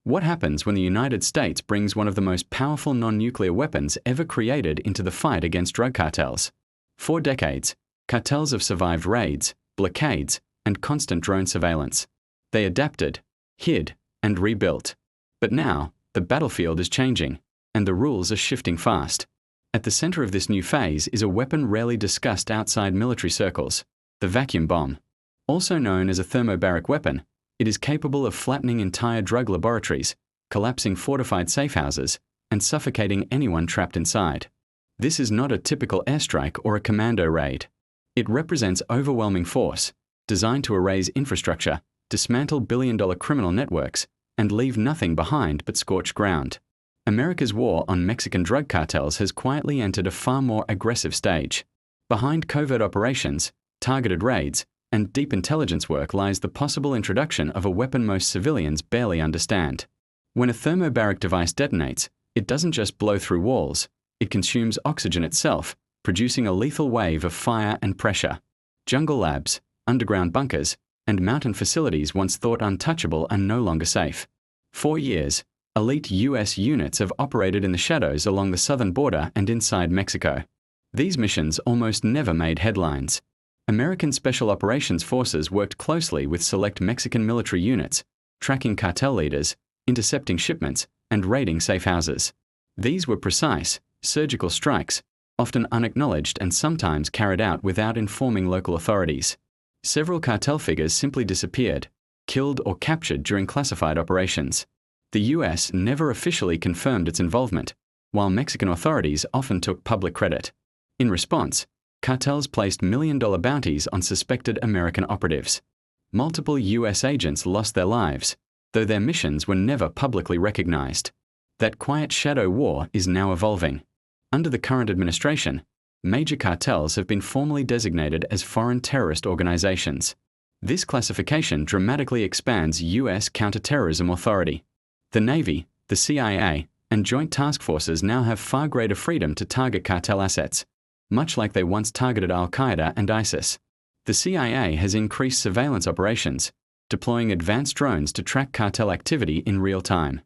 What happens when the United States brings one of the most powerful non-nuclear weapons ever created into the fight against drug cartels? For decades, cartels have survived raids, blockades, and constant drone surveillance. They adapted, hid, and rebuilt. But now, the battlefield is changing, and the rules are shifting fast. At the center of this new phase is a weapon rarely discussed outside military circles: the vacuum bomb. Also known as a thermobaric weapon, it is capable of flattening entire drug laboratories, collapsing fortified safehouses, and suffocating anyone trapped inside. This is not a typical airstrike or a commando raid. It represents overwhelming force, designed to erase infrastructure, dismantle billion-dollar criminal networks, and leave nothing behind but scorched ground. America's war on Mexican drug cartels has quietly entered a far more aggressive stage. Behind covert operations, targeted raids, and deep intelligence work lies the possible introduction of a weapon most civilians barely understand. When a thermobaric device detonates, it doesn't just blow through walls, it consumes oxygen itself, producing a lethal wave of fire and pressure. Jungle labs, underground bunkers, and mountain facilities once thought untouchable are no longer safe. For years, elite US units have operated in the shadows along the southern border and inside Mexico. These missions almost never made headlines. American Special Operations Forces worked closely with select Mexican military units, tracking cartel leaders, intercepting shipments, and raiding safe houses. These were precise, surgical strikes, often unacknowledged and sometimes carried out without informing local authorities. Several cartel figures simply disappeared, killed or captured during classified operations. The US never officially confirmed its involvement, while Mexican authorities often took public credit. In response, cartels placed million-dollar bounties on suspected American operatives. Multiple US agents lost their lives, though their missions were never publicly recognized. That quiet shadow war is now evolving. Under the current administration, major cartels have been formally designated as foreign terrorist organizations. This classification dramatically expands US counterterrorism authority. The Navy, the CIA, and joint task forces now have far greater freedom to target cartel assets, much like they once targeted Al-Qaeda and ISIS. The CIA has increased surveillance operations, deploying advanced drones to track cartel activity in real time.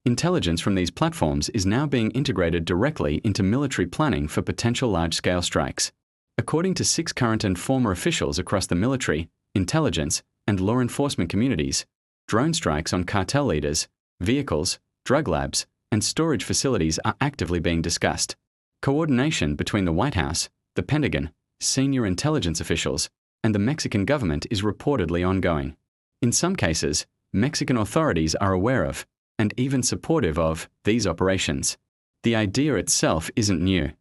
Intelligence from these platforms is now being integrated directly into military planning for potential large-scale strikes. According to 6 current and former officials across the military, intelligence, and law enforcement communities, drone strikes on cartel leaders, vehicles, drug labs, and storage facilities are actively being discussed. Coordination between the White House, the Pentagon, senior intelligence officials, and the Mexican government is reportedly ongoing. In some cases, Mexican authorities are aware of, and even supportive of, these operations. The idea itself isn't new.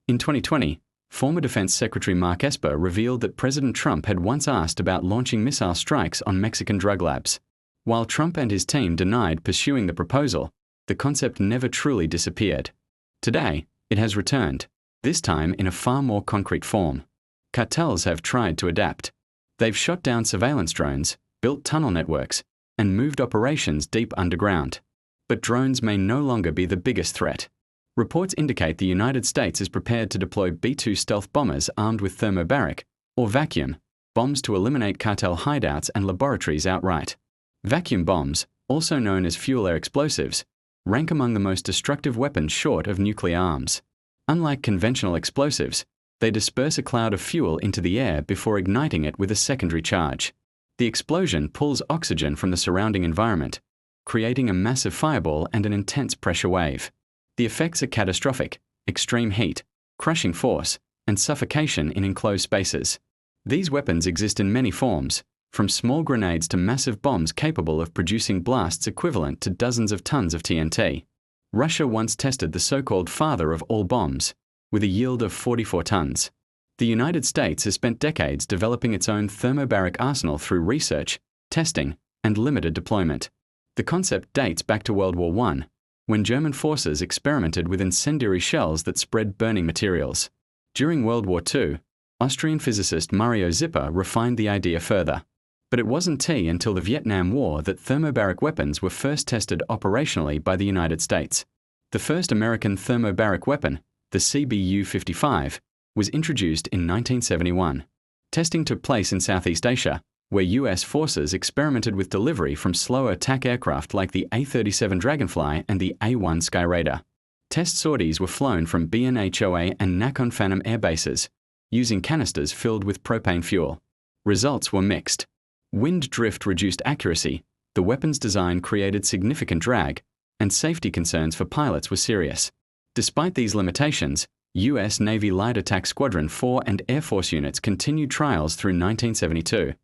In 2020, former Defense Secretary Mark Esper revealed that President Trump had once asked about launching missile strikes on Mexican drug labs. While Trump and his team denied pursuing the proposal, the concept never truly disappeared. Today, it has returned, this time in a far more concrete form. Cartels have tried to adapt. They've shot down surveillance drones, built tunnel networks, and moved operations deep underground. But drones may no longer be the biggest threat. Reports indicate the United States is prepared to deploy B-2 stealth bombers armed with thermobaric, or vacuum, bombs to eliminate cartel hideouts and laboratories outright. Vacuum bombs, also known as fuel-air explosives, rank among the most destructive weapons short of nuclear arms. Unlike conventional explosives, they disperse a cloud of fuel into the air before igniting it with a secondary charge. The explosion pulls oxygen from the surrounding environment, creating a massive fireball and an intense pressure wave. The effects are catastrophic: extreme heat, crushing force, and suffocation in enclosed spaces. These weapons exist in many forms, from small grenades to massive bombs capable of producing blasts equivalent to dozens of tons of TNT. Russia once tested the so-called father of all bombs, with a yield of 44 tons. The United States has spent decades developing its own thermobaric arsenal through research, testing, and limited deployment. The concept dates back to World War I, when German forces experimented with incendiary shells that spread burning materials. During World War II, Austrian physicist Mario Zipper refined the idea further. But it wasn't until the Vietnam War that thermobaric weapons were first tested operationally by the United States. The first American thermobaric weapon, the CBU-55, was introduced in 1971. Testing took place in Southeast Asia, where US forces experimented with delivery from slower attack aircraft like the A-37 Dragonfly and the A-1 Skyraider. Test sorties were flown from BNHOA and Nakhon Phanom air bases, using canisters filled with propane fuel. Results were mixed. Wind drift reduced accuracy, the weapon's design created significant drag, and safety concerns for pilots were serious. Despite these limitations, US Navy Light Attack Squadron 4 and Air Force units continued trials through 1972.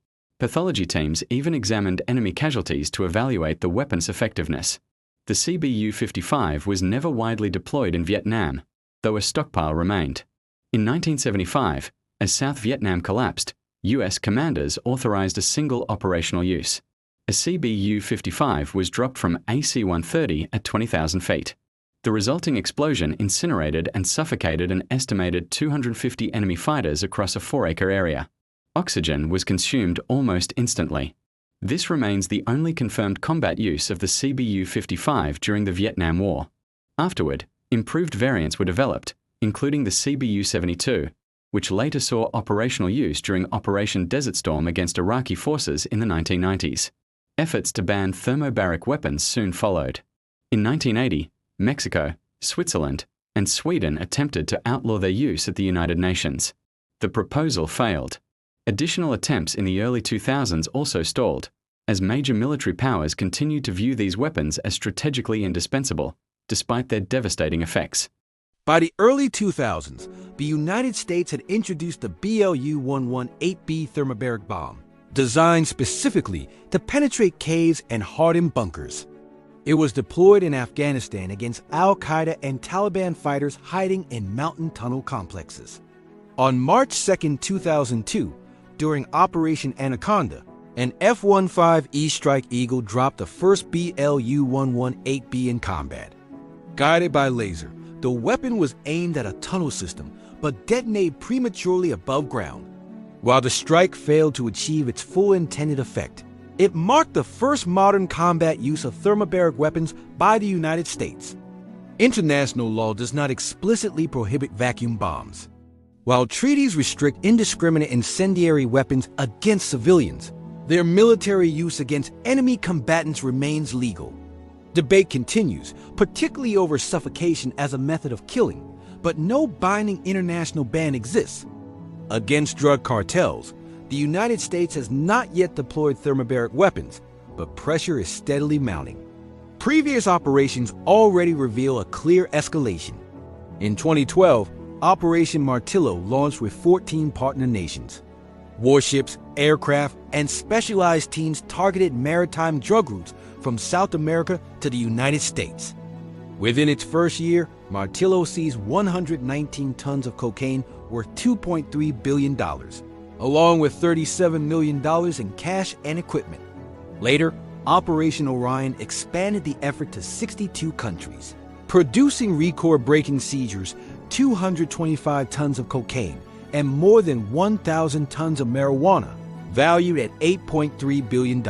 Pathology teams even examined enemy casualties to evaluate the weapon's effectiveness. The CBU-55 was never widely deployed in Vietnam, though a stockpile remained. In 1975, as South Vietnam collapsed, US commanders authorized a single operational use. A CBU-55 was dropped from AC-130 at 20,000 feet. The resulting explosion incinerated and suffocated an estimated 250 enemy fighters across a 4-acre area. Oxygen was consumed almost instantly. This remains the only confirmed combat use of the CBU-55 during the Vietnam War. Afterward, improved variants were developed, including the CBU-72, which later saw operational use during Operation Desert Storm against Iraqi forces in the 1990s. Efforts to ban thermobaric weapons soon followed. In 1980, Mexico, Switzerland, and Sweden attempted to outlaw their use at the United Nations. The proposal failed. Additional attempts in the early 2000s also stalled, as major military powers continued to view these weapons as strategically indispensable, despite their devastating effects. By the early 2000s, the United States had introduced the BLU-118B thermobaric bomb, designed specifically to penetrate caves and harden bunkers. It was deployed in Afghanistan against al-Qaeda and Taliban fighters hiding in mountain tunnel complexes. On March 2, 2002, during Operation Anaconda, an F-15E Strike Eagle dropped the first BLU-118B in combat. Guided by laser, the weapon was aimed at a tunnel system, but detonated prematurely above ground. While the strike failed to achieve its full intended effect, it marked the first modern combat use of thermobaric weapons by the United States. International law does not explicitly prohibit vacuum bombs. While treaties restrict indiscriminate incendiary weapons against civilians, their military use against enemy combatants remains legal. Debate continues, particularly over suffocation as a method of killing, but no binding international ban exists. Against drug cartels, the United States has not yet deployed thermobaric weapons, but pressure is steadily mounting. Previous operations already reveal a clear escalation. In 2012, Operation Martillo launched with 14 partner nations. Warships, aircraft, and specialized teams targeted maritime drug routes from South America to the United States. Within its first year, Martillo seized 119 tons of cocaine worth $2.3 billion, along with $37 million in cash and equipment. Later, Operation Orion expanded the effort to 62 countries, producing record-breaking seizures, 225 tons of cocaine, and more than 1,000 tons of marijuana, valued at $8.3 billion.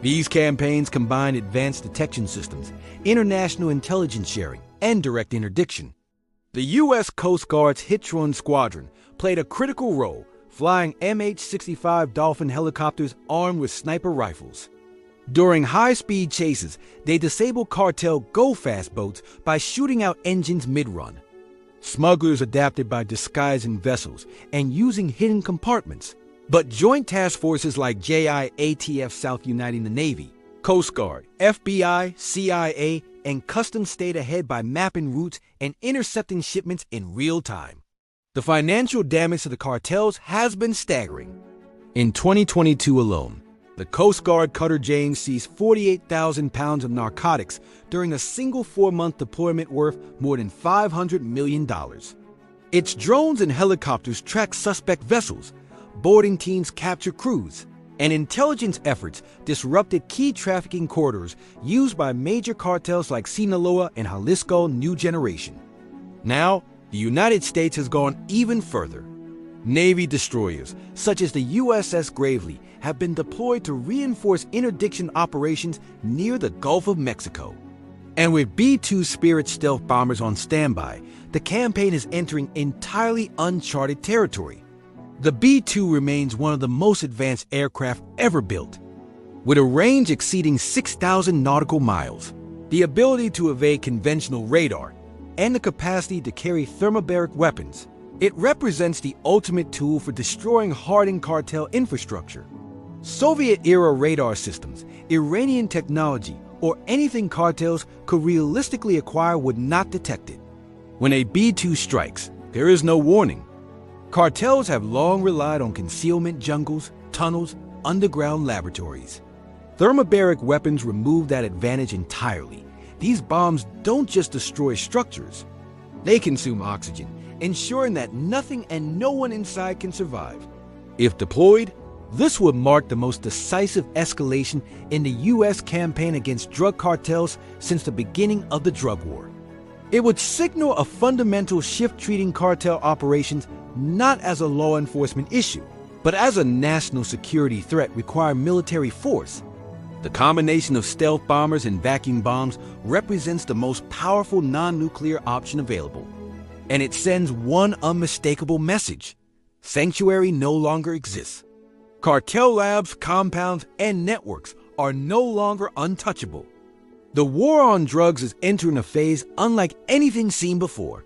These campaigns combined advanced detection systems, international intelligence sharing, and direct interdiction. The U.S. Coast Guard's Hitchron Squadron played a critical role, flying MH-65 Dolphin helicopters armed with sniper rifles. During high-speed chases, they disabled cartel go-fast boats by shooting out engines mid-run. Smugglers adapted by disguising vessels and using hidden compartments. But joint task forces like JIATF South uniting the Navy, Coast Guard, FBI, CIA, and Customs stayed ahead by mapping routes and intercepting shipments in real time. The financial damage to the cartels has been staggering. In 2022 alone, the Coast Guard Cutter James seized 48,000 pounds of narcotics during a single 4-month deployment worth more than $500 million. Its drones and helicopters tracked suspect vessels, boarding teams captured crews, and intelligence efforts disrupted key trafficking corridors used by major cartels like Sinaloa and Jalisco New Generation. Now, the United States has gone even further. Navy destroyers, such as the USS Gravely, have been deployed to reinforce interdiction operations near the Gulf of Mexico. And with B-2 Spirit stealth bombers on standby, the campaign is entering entirely uncharted territory. The B-2 remains one of the most advanced aircraft ever built. With a range exceeding 6,000 nautical miles, the ability to evade conventional radar, and the capacity to carry thermobaric weapons, it represents the ultimate tool for destroying hardened cartel infrastructure. Soviet-era radar systems, Iranian technology, or anything cartels could realistically acquire would not detect it. When a B-2 strikes, there is no warning. Cartels have long relied on concealment jungles, tunnels, underground laboratories. Thermobaric weapons remove that advantage entirely. These bombs don't just destroy structures. They consume oxygen, ensuring that nothing and no one inside can survive. If deployed, this would mark the most decisive escalation in the U.S. campaign against drug cartels since the beginning of the drug war. It would signal a fundamental shift, treating cartel operations not as a law enforcement issue, but as a national security threat requiring military force. The combination of stealth bombers and vacuum bombs represents the most powerful non-nuclear option available. And it sends one unmistakable message: sanctuary no longer exists. Cartel labs, compounds, and networks are no longer untouchable. The war on drugs is entering a phase unlike anything seen before.